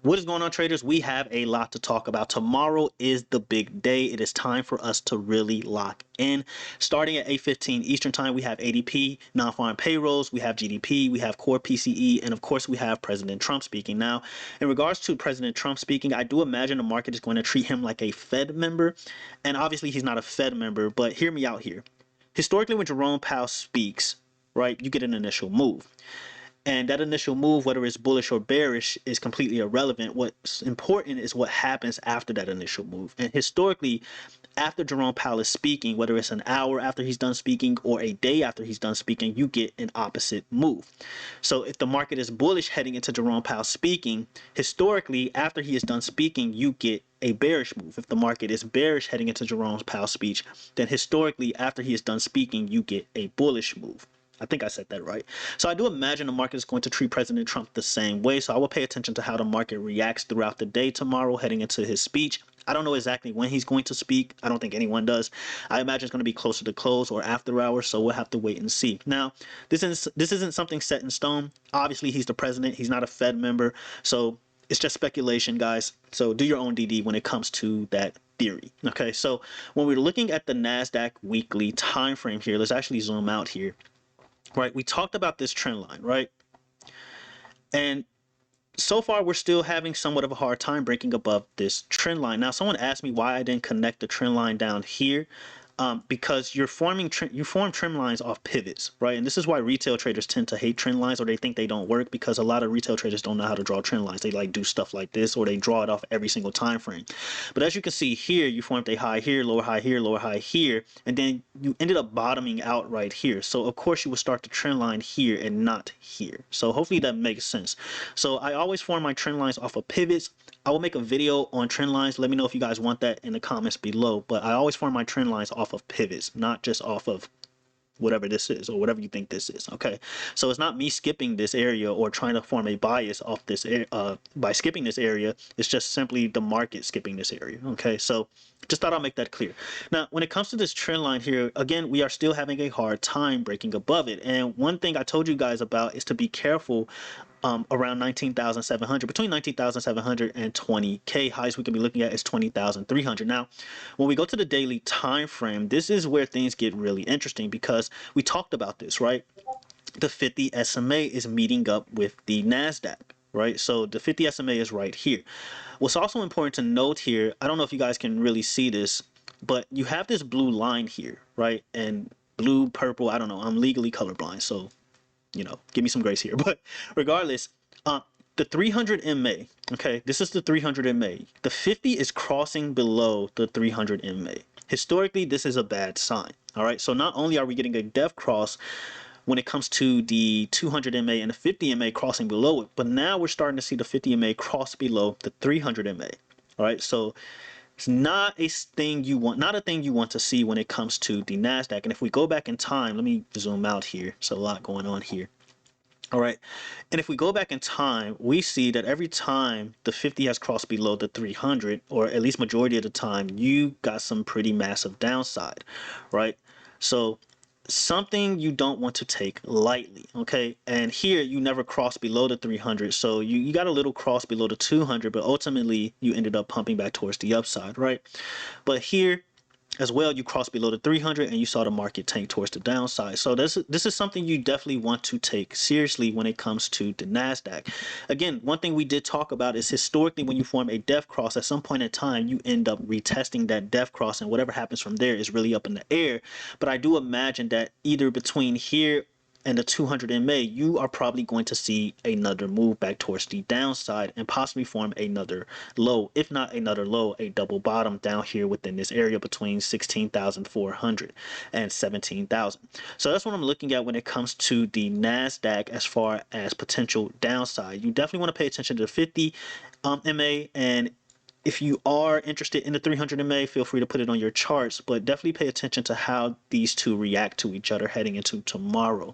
What is going on, traders? We have a lot to talk about. Tomorrow is the big day. It is time for us to really lock in. Starting at 8:15 Eastern time, we have ADP, non-farm payrolls, we have GDP, we have core PCE, and of course we have President Trump speaking. Now, in regards to President Trump speaking, I do imagine the market is going to treat him like a Fed member, and obviously he's not a Fed member, but hear me out here. Historically, when Jerome Powell speaks, right, you get an initial move. And that initial move, whether it's bullish or bearish, is completely irrelevant. What's important is what happens after that initial move. And historically, after Jerome Powell is speaking, whether it's an hour after he's done speaking or a day after he's done speaking, you get an opposite move. So if the market is bullish heading into Jerome Powell speaking, historically, after he is done speaking, you get a bearish move. If the market is bearish heading into Jerome Powell's speech, then historically, after he is done speaking, you get a bullish move. I think I said that right. So I do imagine the market is going to treat President Trump the same way. So I will pay attention to how the market reacts throughout the day tomorrow heading into his speech. I don't know exactly when he's going to speak. I don't think anyone does. I imagine it's going to be closer to close or after hours, so we'll have to wait and see. Now, this isn't something set in stone. Obviously, he's the president. He's not a Fed member, so it's just speculation, guys. So do your own DD when it comes to that theory. Okay, so when we're looking at the NASDAQ weekly time frame here, let's actually zoom out here. Right, we talked about this trend line, right? And so far, we're still having somewhat of a hard time breaking above this trend line. Now, someone asked me why I didn't connect the trend line down here. Because you form trend lines off pivots, right? And this is why retail traders tend to hate trend lines, or they think they don't work, because a lot of retail traders don't know how to draw trend lines. They like do stuff like this, or they draw it off every single time frame. But as you can see here, you formed a high here, lower high here, and then you ended up bottoming out right here. So of course you would start the trend line here and not here. So hopefully that makes sense. So I always form my trend lines off of pivots. I will make a video on trend lines. Let me know if you guys want that in the comments below. But I always form my trend lines off of pivots, not just off of whatever this is or whatever you think this is. Okay, so it's not me skipping this area or trying to form a bias off this by skipping this area. It's just simply the market skipping this area. Okay, so just thought I'll make that clear. Now, when it comes to this trend line here, again, we are still having a hard time breaking above it. And one thing I told you guys about is to be careful around 19,700. Between 19,700 and 20K highs we could be looking at is 20,300. Now, when we go to the daily time frame, this is where things get really interesting, because we talked about this, right? The 50 SMA is meeting up with the NASDAQ, right? So the 50 SMA is right here. What's also important to note here, I don't know if you guys can really see this, but you have this blue line here, right? And blue, purple, I don't know, I'm legally colorblind, so you know, give me some grace here. But regardless, the 300 MA, okay, this is the 300 MA. The 50 is crossing below the 300 MA. Historically, this is a bad sign. All right, so not only are we getting a death cross when it comes to the 200 MA and the 50 MA crossing below it, but now we're starting to see the 50 MA cross below the 300 MA. All right, so it's not a thing you want to see when it comes to the NASDAQ. And if we go back in time, let me zoom out here. It's a lot going on here. All right. And if we go back in time, we see that every time the 50 has crossed below the 300, or at least majority of the time, you got some pretty massive downside, right? So something you don't want to take lightly. Okay, and here you never crossed below the 300, so you got a little cross below the 200, but ultimately you ended up pumping back towards the upside, right? But here as well, you crossed below the 300 and you saw the market tank towards the downside. So this is something you definitely want to take seriously when it comes to the NASDAQ. Again, one thing we did talk about is historically when you form a death cross, at some point in time, you end up retesting that death cross, and whatever happens from there is really up in the air. But I do imagine that either between here and the 200 MA, you are probably going to see another move back towards the downside and possibly form another low, if not another low, a double bottom down here within this area between 16,400 and 17,000. So that's what I'm looking at when it comes to the NASDAQ as far as potential downside. You definitely want to pay attention to the 50 MA, and if you are interested in the 300 MA, feel free to put it on your charts, but definitely pay attention to how these two react to each other heading into tomorrow.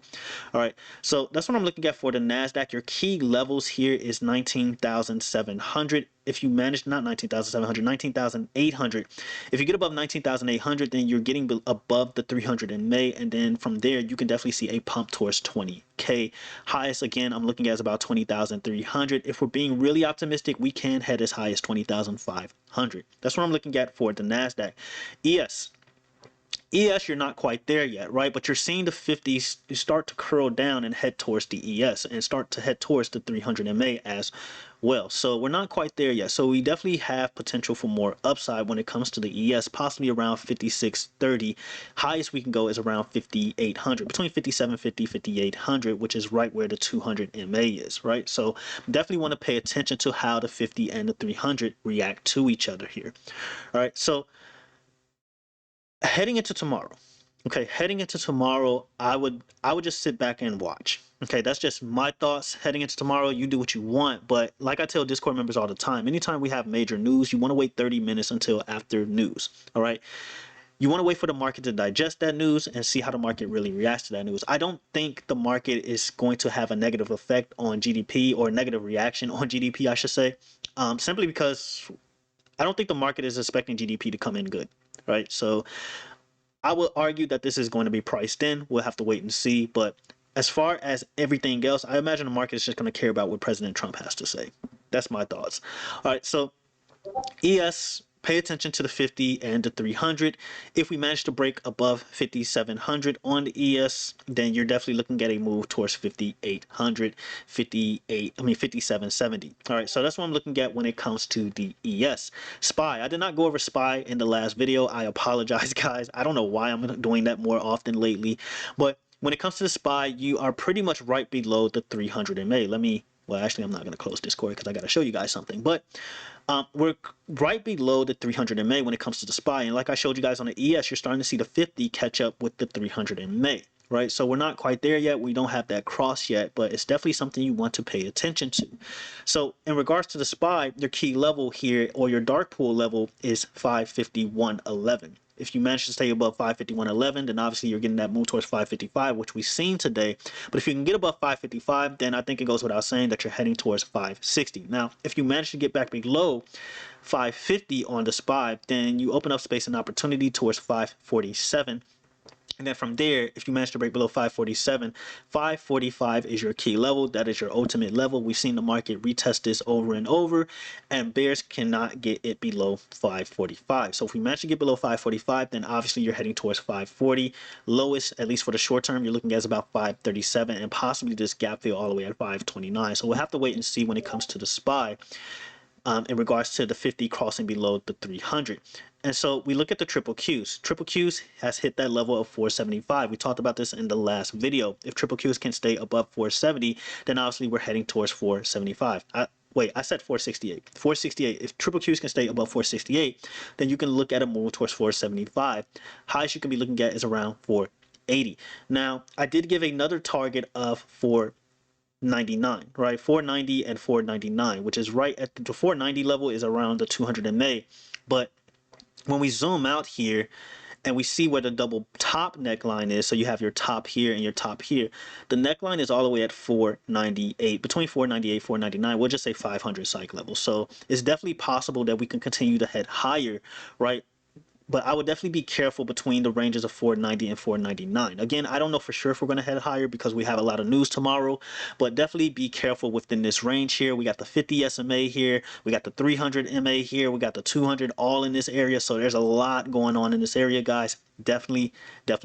All right, so that's what I'm looking at for the NASDAQ. Your key levels here is 19,700. if you manage, not 19,700, 19,800. If you get above 19,800, then you're getting above the 300 in May, and then from there you can definitely see a pump towards 20K. Highest again I'm looking at is about 20,300. If we're being really optimistic, we can head as high as 20,500. That's what I'm looking at for the NASDAQ. ES, you're not quite there yet, right? But you're seeing the 50s start to curl down and head towards the ES and start to head towards the 300 MA as well. So we're not quite there yet. So we definitely have potential for more upside when it comes to the ES, possibly around 5630. Highest we can go is around 5800, between 5750, 5800, which is right where the 200 MA is, right? So definitely want to pay attention to how the 50 and the 300 react to each other here. All right. So heading into tomorrow, I would just sit back and watch. Okay, that's just my thoughts heading into tomorrow. You do what you want, but like I tell Discord members all the time, anytime we have major news, you want to wait 30 minutes until after news. All right, you want to wait for the market to digest that news and see how the market really reacts to that news. I don't think the market is going to have a negative effect on GDP, or a negative reaction on GDP, I should say, simply because I don't think the market is expecting GDP to come in good, right? So I would argue that this is going to be priced in. We'll have to wait and see. But as far as everything else, I imagine the market is just going to care about what President Trump has to say. That's my thoughts. All right, so ES, pay attention to the 50 and the 300. If we manage to break above 5700 on the ES, then you're definitely looking at a move towards 5800, 5770. All right, so that's what I'm looking at when it comes to the ES. SPY, I did not go over SPY in the last video. I apologize, guys. I don't know why I'm doing that more often lately, but when it comes to the SPY, you are pretty much right below the 300 MA. Well, actually, I'm not going to close Discord because I got to show you guys something. But we're right below the 300 MA when it comes to the SPY. And like I showed you guys on the ES, you're starting to see the 50 catch up with the 300 MA, right? So we're not quite there yet. We don't have that cross yet, but it's definitely something you want to pay attention to. So in regards to the SPY, your key level here, or your dark pool level, is 551.11. If you manage to stay above 551.11, then obviously you're getting that move towards 555, which we've seen today. But if you can get above 555, then I think it goes without saying that you're heading towards 560. Now, if you manage to get back below 550 on the SPY, then you open up space and opportunity towards 547. And then from there, if you manage to break below 547, 545 is your key level. That is your ultimate level. We've seen the market retest this over and over, and bears cannot get it below 545. So if we manage to get below 545, then obviously you're heading towards 540. Lowest, at least for the short term, you're looking at is about 537, and possibly this gap fill all the way at 529. So we'll have to wait and see when it comes to the SPY. In regards to the 50 crossing below the 300. And so we look at the triple Qs. Triple Qs has hit that level of 475. We talked about this in the last video. If triple Qs can stay above 470, then obviously we're heading towards 475. Wait, I said 468. 468. If triple Qs can stay above 468, then you can look at a move towards 475. Highest you can be looking at is around 480. Now, I did give another target of 499, right? 490 and 499, which is right at the 490 level, is around the 200 MA. But when we zoom out here and we see where the double top neckline is, so you have your top here and your top here, the neckline is all the way at 498, between 498 499. We'll just say 500 psych level. So it's definitely possible that we can continue to head higher, right? But I would definitely be careful between the ranges of 490 and 499. Again, I don't know for sure if we're going to head higher because we have a lot of news tomorrow, but definitely be careful within this range here. We got the 50 SMA here, we got the 300 MA here, we got the 200 all in this area. So there's a lot going on in this area, guys. Definitely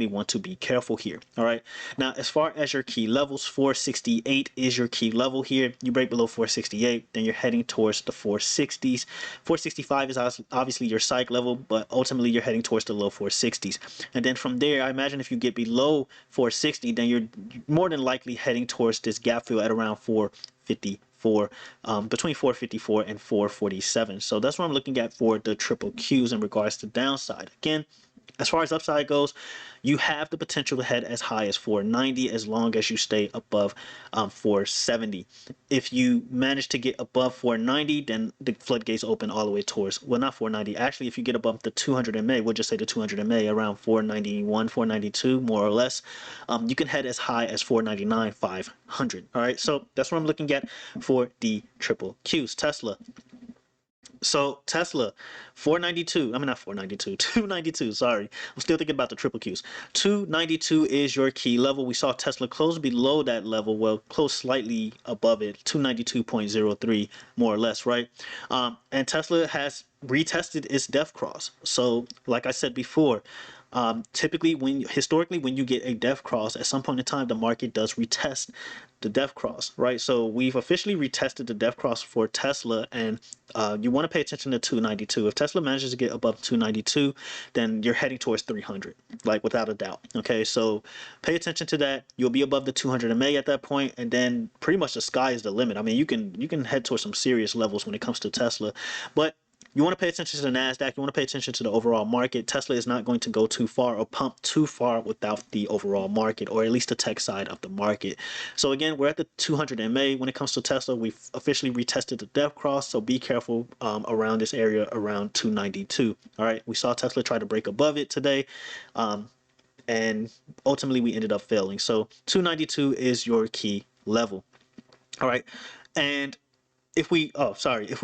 want to be careful here. All right. Now, as far as your key levels, 468 is your key level here. You break below 468, then you're heading towards the 460s. 465 is obviously your psych level, but ultimately you're heading towards the low 460s. And then from there, I imagine if you get below 460, then you're more than likely heading towards this gap fill at around 454, between 454 and 447. So that's what I'm looking at for the triple Qs in regards to downside. Again, as far as upside goes, you have the potential to head as high as 490 as long as you stay above 470. If you manage to get above 490, then the floodgates open all the way towards, well, not 490. Actually, if you get above the 200 MA, we'll just say the 200 MA, around 491, 492, more or less, you can head as high as 499, 500. All right, so that's what I'm looking at for the triple Qs. Tesla. So Tesla, 492. I mean not 492, 292. Sorry, I'm still thinking about the triple Qs. 292 is your key level. We saw Tesla close below that level. Well, close slightly above it, 292.03, more or less, right? And Tesla has retested its death cross. So, like I said before, typically historically when you get a death cross at some point in time, the market does retest the death cross, right? So we've officially retested the death cross for Tesla, and you want to pay attention to 292. If Tesla manages to get above 292, then you're heading towards 300, like without a doubt. Okay, so pay attention to that. You'll be above the 200 MA at that point, and then pretty much the sky is the limit. I mean, you can head towards some serious levels when it comes to Tesla, but you want to pay attention to the NASDAQ. You want to pay attention to the overall market. Tesla is not going to go too far or pump too far without the overall market, or at least the tech side of the market. So again, we're at the 200 MA. When it comes to Tesla, we've officially retested the death cross. So be careful around this area around 292. All right. We saw Tesla try to break above it today. And ultimately we ended up failing. So 292 is your key level. All right. And if we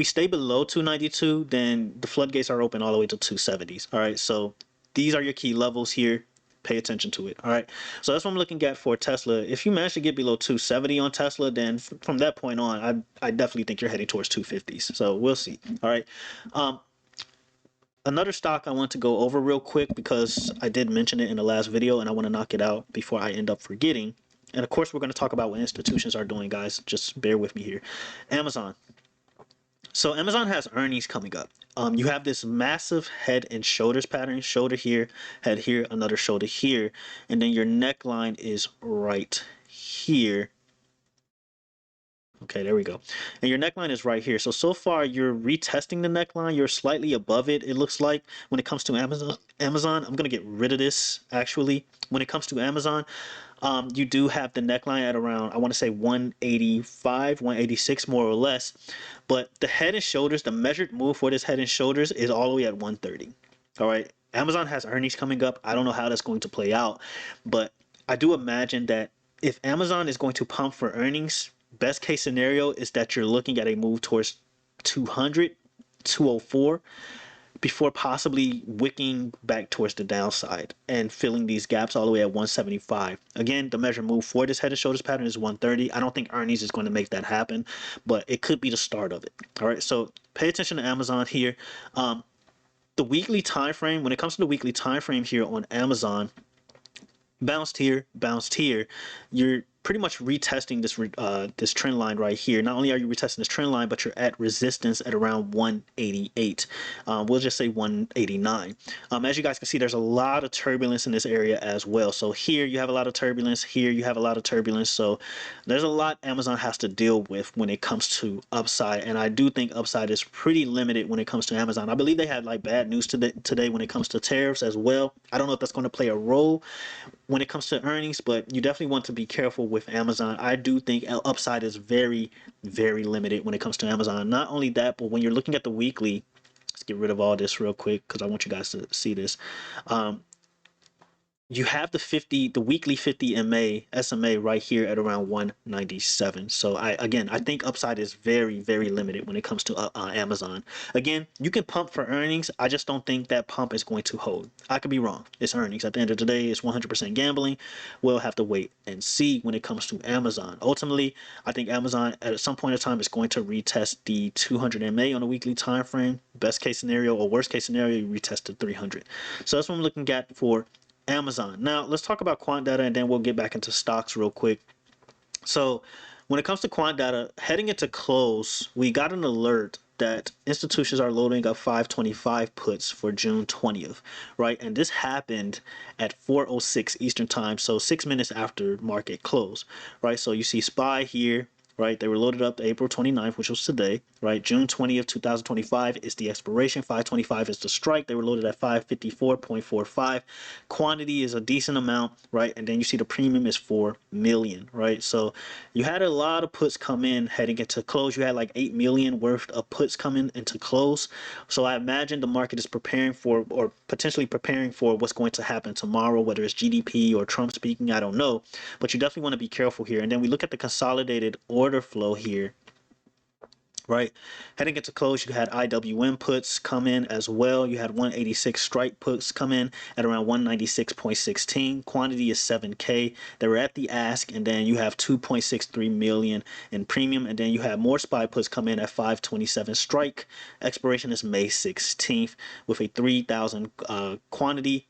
stay below 292, then the floodgates are open all the way to 270s. All right, so these are your key levels here. Pay attention to it. All right, so that's what I'm looking at for Tesla. If you manage to get below 270 on Tesla, then from that point on, I definitely think you're heading towards 250s. So we'll see. All right. Another stock I want to go over real quick because I did mention it in the last video and I want to knock it out before I end up forgetting. And of course, we're going to talk about what institutions are doing, guys. Just bear with me here. Amazon. So Amazon has earnings coming up. You have this massive head and shoulders pattern, shoulder here, head here, another shoulder here, and then your neckline is right here. Okay, there we go. And your neckline is right here. So far you're retesting the neckline. You're slightly above it, it looks like, when it comes to Amazon. I'm going to get rid of this, actually. When it comes to Amazon, you do have the neckline at around, I want to say 185, 186, more or less. But the head and shoulders, the measured move for this head and shoulders is all the way at 130. All right. Amazon has earnings coming up. I don't know how that's going to play out, but I do imagine that if Amazon is going to pump for earnings, best case scenario is that you're looking at a move towards 200, 204 before possibly wicking back towards the downside and filling these gaps all the way at 175. Again, the measure move for this head and shoulders pattern is 130. I don't think earnings is going to make that happen, but it could be the start of it. All right, so pay attention to Amazon here. The weekly time frame, when it comes to the weekly time frame here on Amazon, bounced here, bounced here. You're pretty much retesting this trend line right here. Not only are you retesting this trend line, but you're at resistance at around 188. We'll just say 189. As you guys can see, there's a lot of turbulence in this area as well. So here you have a lot of turbulence. Here you have a lot of turbulence. So there's a lot Amazon has to deal with when it comes to upside. And I do think upside is pretty limited when it comes to Amazon. I believe they had like bad news today when it comes to tariffs as well. I don't know if that's going to play a role when it comes to earnings, but you definitely want to be careful with Amazon. I do think upside is very, very limited when it comes to Amazon. Not only that, but when you're looking at the weekly, let's get rid of all this real quick because I want you guys to see this. You have the weekly 50 SMA right here at around 197. So I think upside is very, very limited when it comes to Amazon. Again, you can pump for earnings. I just don't think that pump is going to hold. I could be wrong. It's earnings. At the end of the day, it's 100% gambling. We'll have to wait and see when it comes to Amazon. Ultimately, I think Amazon at some point in time is going to retest the 200 MA on a weekly time frame. Best case scenario or worst case scenario, you retest the 300. So that's what I'm looking at for Amazon. Now let's talk about quant data and then we'll get back into stocks real quick. So when it comes to quant data, heading into close, we got an alert that institutions are loading up 525 puts for June 20th, right? And this happened at 4:06 Eastern time, so 6 minutes after market close, right? So you see SPY here, right? They were loaded up April 29th, which was today, right? June 20th, 2025 is the expiration. 525 is the strike. They were loaded at 554.45. Quantity is a decent amount, right? And then you see the premium is 4 million, right? So you had a lot of puts come in heading into close. You had like 8 million worth of puts coming into close. So I imagine the market is preparing for, or potentially preparing for, what's going to happen tomorrow, whether it's GDP or Trump speaking, I don't know. But you definitely want to be careful here. And then we look at the consolidated order flow here. right? Heading into close, you had IWM puts come in as well. You had 186 strike puts come in at around 196.16. Quantity is 7K. They were at the ask, and then you have 2.63 million in premium, and then you have more SPY puts come in at 527 strike. Expiration is May 16th with a 3,000 quantity.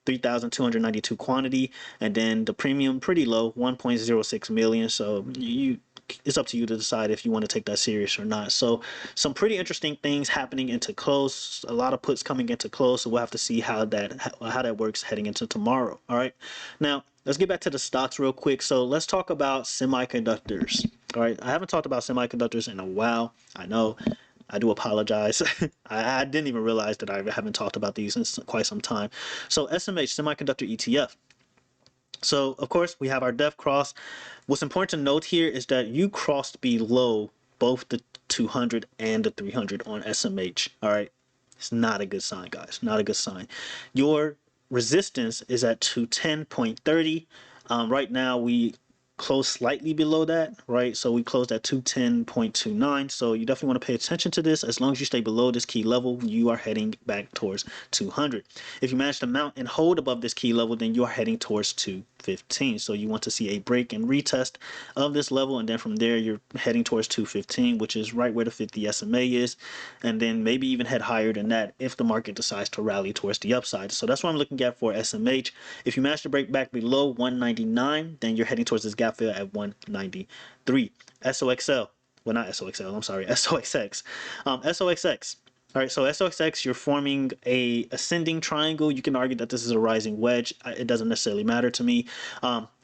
3,292 quantity, and then the premium pretty low, 1.06 million. So it's up to you to decide if you want to take that serious or not. So some pretty interesting things happening into close. A lot of puts coming into close. So we'll have to see how that works heading into tomorrow. All right. Now let's get back to the stocks real quick. So let's talk about semiconductors. All right. I haven't talked about semiconductors in a while. I know. I do apologize. I didn't even realize that I haven't talked about these in quite some time. So SMH, Semiconductor ETF. So, of course, we have our def cross. What's important to note here is that you crossed below both the 200 and the 300 on SMH. All right. It's not a good sign, guys. Not a good sign. Your resistance is at 210.30. Right now, we close slightly below that, right? So we closed at 210.29. So you definitely want to pay attention to this. As long as you stay below this key level, you are heading back towards 200. If you manage to mount and hold above this key level, then you are heading towards 215. So you want to see a break and retest of this level, and then from there you're heading towards 215, which is right where the 50 SMA is, and then maybe even head higher than that if the market decides to rally towards the upside. So that's what I'm looking at for SMH. If you manage to break back below 199, then you're heading towards this gap fill at 193. SOXL, well, not SOXL, I'm sorry, SOXX. SOXX. All right, so SOXX, you're forming a ascending triangle. You can argue that this is a rising wedge. It doesn't necessarily matter to me.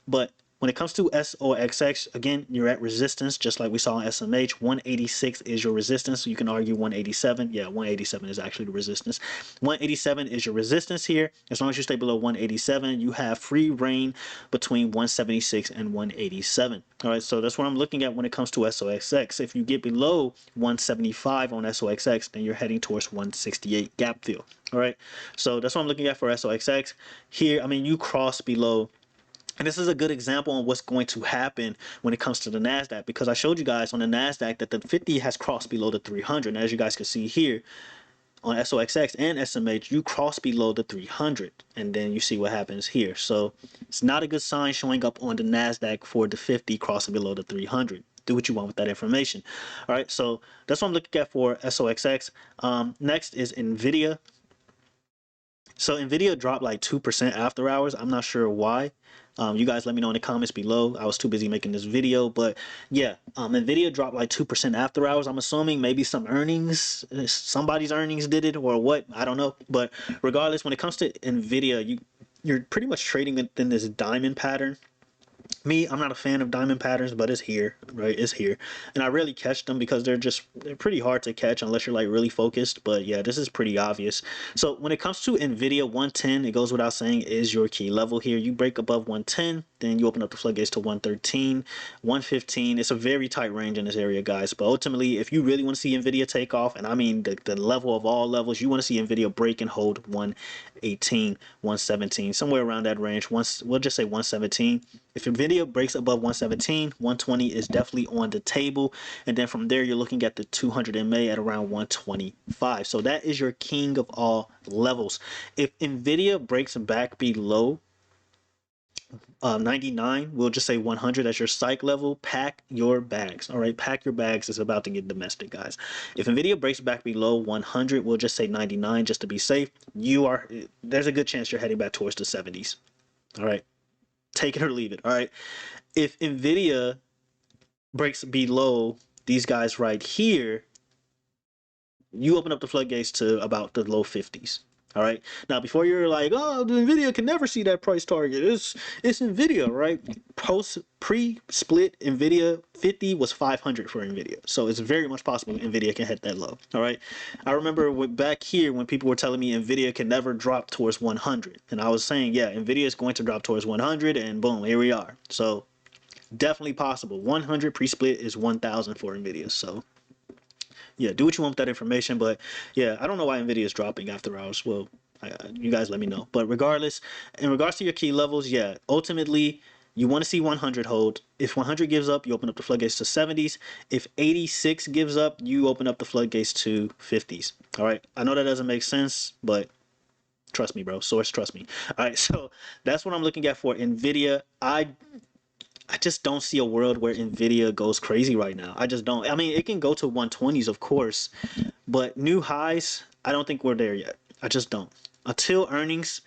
But when it comes to SOXX, again, you're at resistance, just like we saw in SMH. 186 is your resistance. So you can argue 187. Yeah, 187 is actually the resistance. 187 is your resistance here. As long as you stay below 187, you have free reign between 176 and 187. All right, so that's what I'm looking at when it comes to SOXX. If you get below 175 on SOXX, then you're heading towards 168 gap fill. All right, so that's what I'm looking at for SOXX. Here, I mean, you cross below. And this is a good example on what's going to happen when it comes to the NASDAQ, because I showed you guys on the NASDAQ that the 50 has crossed below the 300. And as you guys can see here on SOXX and SMH, you cross below the 300, and then you see what happens here. So it's not a good sign showing up on the NASDAQ for the 50 crossing below the 300. Do what you want with that information. All right, so that's what I'm looking at for SOXX. Next is Nvidia. So Nvidia dropped like 2% after hours. I'm not sure why. You guys let me know in the comments below. I was too busy making this video, but yeah, Nvidia dropped like 2% after hours. I'm assuming maybe some earnings, somebody's earnings did it or what, I don't know. But regardless, when it comes to Nvidia, you're pretty much trading within this diamond pattern. Me, I'm not a fan of diamond patterns, but it's here, right? It's here, and I rarely catch them because they're pretty hard to catch unless you're like really focused. But yeah, this is pretty obvious. So when it comes to Nvidia, 110, it goes without saying, is your key level here. You break above 110, then you open up the floodgates to 113, 115. It's a very tight range in this area, guys. But ultimately, if you really want to see Nvidia take off, and I mean the level of all levels, you want to see Nvidia break and hold 118, 117, somewhere around that range. We'll just say 117. If Nvidia breaks above 117, 120 is definitely on the table. And then from there, you're looking at the 200 MA at around 125. So that is your king of all levels. If Nvidia breaks back below 99, we'll just say 100 as your psych level, pack your bags. All right, pack your bags. It's about to get domestic, guys. If Nvidia breaks back below 100, we'll just say 99 just to be safe. There's a good chance you're heading back towards the 70s. All right, take it or leave it. All right, if Nvidia breaks below these guys right here, you open up the floodgates to about the low 50s. All right. Now, before you're like, oh, the Nvidia can never see that price target. It's Nvidia, right? Pre-split Nvidia 50 was 500 for Nvidia, so it's very much possible Nvidia can hit that low. All right. I remember back here when people were telling me Nvidia can never drop towards 100, and I was saying, yeah, Nvidia is going to drop towards 100, and boom, here we are. So definitely possible. 100 pre-split is 1,000 for Nvidia. So yeah, do what you want with that information. But yeah, I don't know why Nvidia is dropping after hours. Well, you guys let me know. But regardless, in regards to your key levels, yeah, ultimately You want to see 100 hold. If 100 gives up, you open up the floodgates to 70s. If 86 gives up, you open up the floodgates to 50s. All right. I know that doesn't make sense, but trust me, bro. Source, trust me. All right. So that's what I'm looking at for Nvidia. I just don't see a world where Nvidia goes crazy right now. I just don't. I mean, it can go to 120s, of course, but new highs, I don't think we're there yet. I just don't. Until earnings,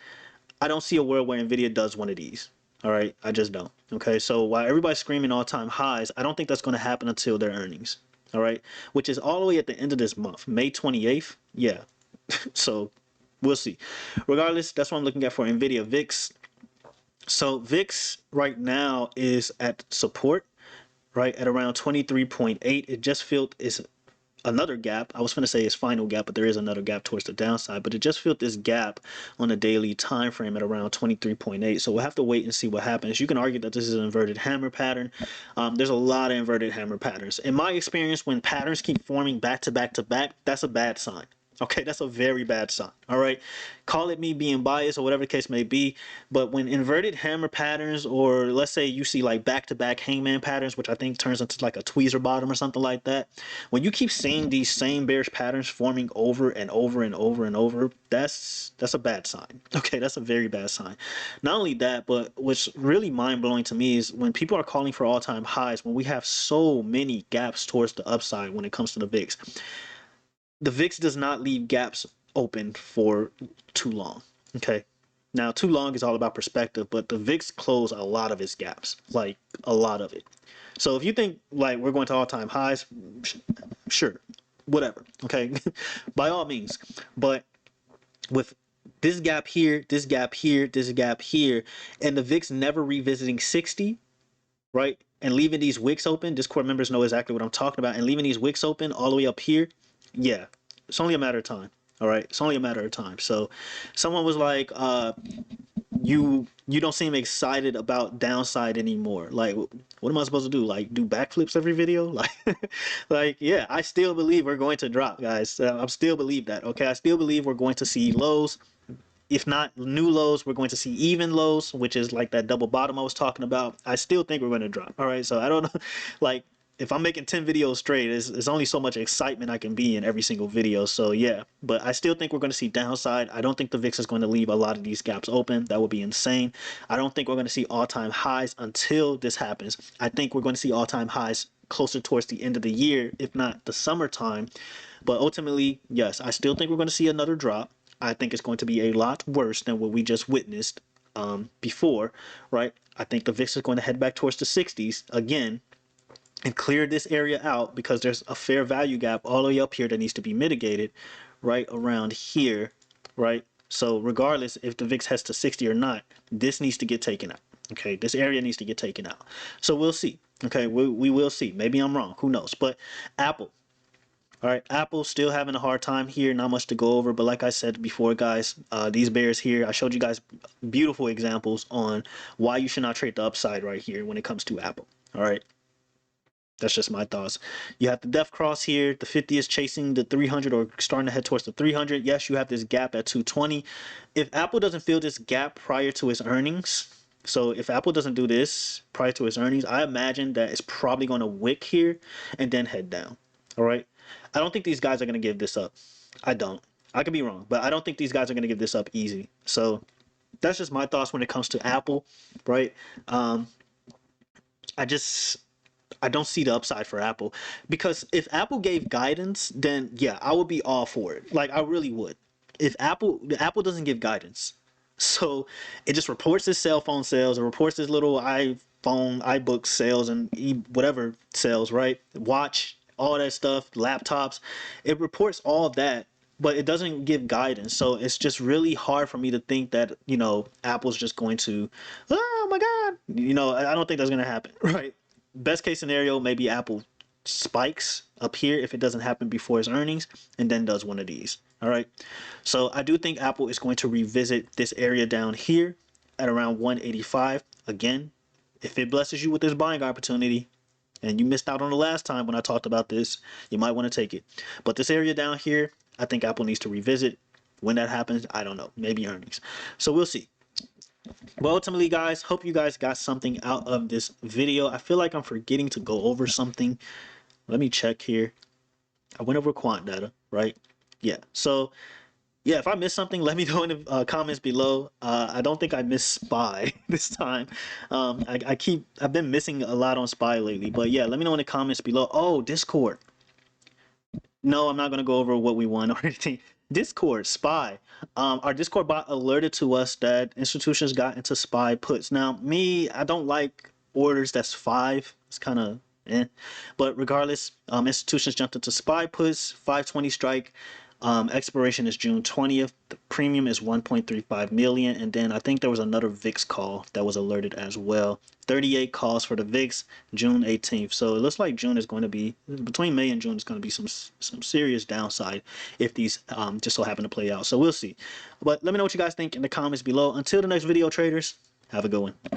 I don't see a world where Nvidia does one of these. All right, I just don't. Okay, so while everybody's screaming all-time highs, I don't think that's going to happen until their earnings. All right, which is all the way at the end of this month, May 28th. Yeah, so we'll see. Regardless, that's what I'm looking at for Nvidia VIX. So VIX right now is at support, right at around 23.8. It just filled is another gap. I was going to say its final gap, but there is another gap towards the downside. But it just filled this gap on a daily time frame at around 23.8. So we'll have to wait and see what happens. You can argue that this is an inverted hammer pattern. There's a lot of inverted hammer patterns. In my experience, when patterns keep forming back to back to back, that's a bad sign. Okay, that's a very bad sign. All right, call it me being biased or whatever the case may be, but when inverted hammer patterns, or let's say you see like back-to-back hangman patterns, which I think turns into like a tweezer bottom or something like that, when you keep seeing these same bearish patterns forming over and over and over and over, that's a bad sign. Okay, that's a very bad sign. Not only that, but what's really mind-blowing to me is when people are calling for all-time highs, when we have so many gaps towards the upside when it comes to the VIX. The VIX does not leave gaps open for too long. Okay. Now, too long is all about perspective, but the VIX closed a lot of its gaps, like a lot of it. So if you think like we're going to all-time highs, sure, whatever. Okay. By all means. But with this gap here, this gap here, this gap here, and the VIX never revisiting 60, right? And leaving these wicks open, Discord members know exactly what I'm talking about, and leaving these wicks open all the way up here, yeah, it's only a matter of time. All right, it's only a matter of time. So someone was like, you don't seem excited about downside anymore. Like, what am I supposed to do? Like, do backflips every video? Like, like, yeah, I still believe we're going to drop, guys. I still believe that. Okay, I still believe we're going to see lows. If not new lows, we're going to see even lows, which is like that double bottom I was talking about. I still think we're going to drop. All right, so I don't know, like, if I'm making 10 videos straight, it's only so much excitement I can be in every single video. So yeah, but I still think we're going to see downside. I don't think the VIX is going to leave a lot of these gaps open. That would be insane. I don't think we're going to see all-time highs until this happens. I think we're going to see all-time highs closer towards the end of the year, if not the summertime. But ultimately, yes, I still think we're going to see another drop. I think it's going to be a lot worse than what we just witnessed before, right? I think the VIX is going to head back towards the 60s again and clear this area out because there's a fair value gap all the way up here that needs to be mitigated right around here, right? So regardless if the VIX heads to 60 or not, this needs to get taken out. Okay, this area needs to get taken out. So we'll see. Okay, we will see. Maybe I'm wrong. Who knows? But Apple. All right, Apple still having a hard time here. Not much to go over, but like I said before, guys, these bears here, I showed you guys beautiful examples on why you should not trade the upside right here when it comes to Apple. All right. That's just my thoughts. You have the death cross here. The 50 is chasing the 300 or starting to head towards the 300. Yes, you have this gap at 220. If Apple doesn't fill this gap prior to its earnings, so if Apple doesn't do this prior to its earnings, I imagine that it's probably going to wick here and then head down. All right. I don't think these guys are going to give this up. I don't. I could be wrong, but I don't think these guys are going to give this up easy. So that's just my thoughts when it comes to Apple, right? I don't see the upside for Apple because if Apple gave guidance, then yeah, I would be all for it. Like I really would. If Apple doesn't give guidance, so it just reports its cell phone sales, it reports its little iPhone, iBook sales, and whatever sales, right? Watch, all that stuff, laptops. It reports all of that, but it doesn't give guidance. So it's just really hard for me to think that, Apple's just going to, oh my God, I don't think that's going to happen, right? Best case scenario, maybe Apple spikes up here if it doesn't happen before its earnings and then does one of these. All right. So I do think Apple is going to revisit this area down here at around 185. Again, if it blesses you with this buying opportunity and you missed out on the last time when I talked about this, you might want to take it. But this area down here, I think Apple needs to revisit. When that happens, I don't know. Maybe earnings. So we'll see. But ultimately, guys, hope you guys got something out of this video. I feel like I'm forgetting to go over something. Let me check here. I went over quant data, right? Yeah. So yeah, if I missed something, let me know in the comments below. I don't think I missed SPY this time. I've been missing a lot on SPY lately, but yeah, let me know in the comments below. Oh, Discord. No, I'm not gonna go over what we won or anything. Discord, SPY. Our Discord bot alerted to us that institutions got into SPY puts. Now, me, I don't like orders that's 5. It's kind of eh. But regardless, institutions jumped into SPY puts, 520 strike. Expiration is June 20th. The premium is 1.35 million, and then I think there was another VIX call that was alerted as well. 38 calls for the VIX, June 18th. So it looks like June is going to be between May and June is going to be some serious downside if these just so happen to play out. So we'll see. But let me know what you guys think in the comments below. Until the next video, traders, have a good one.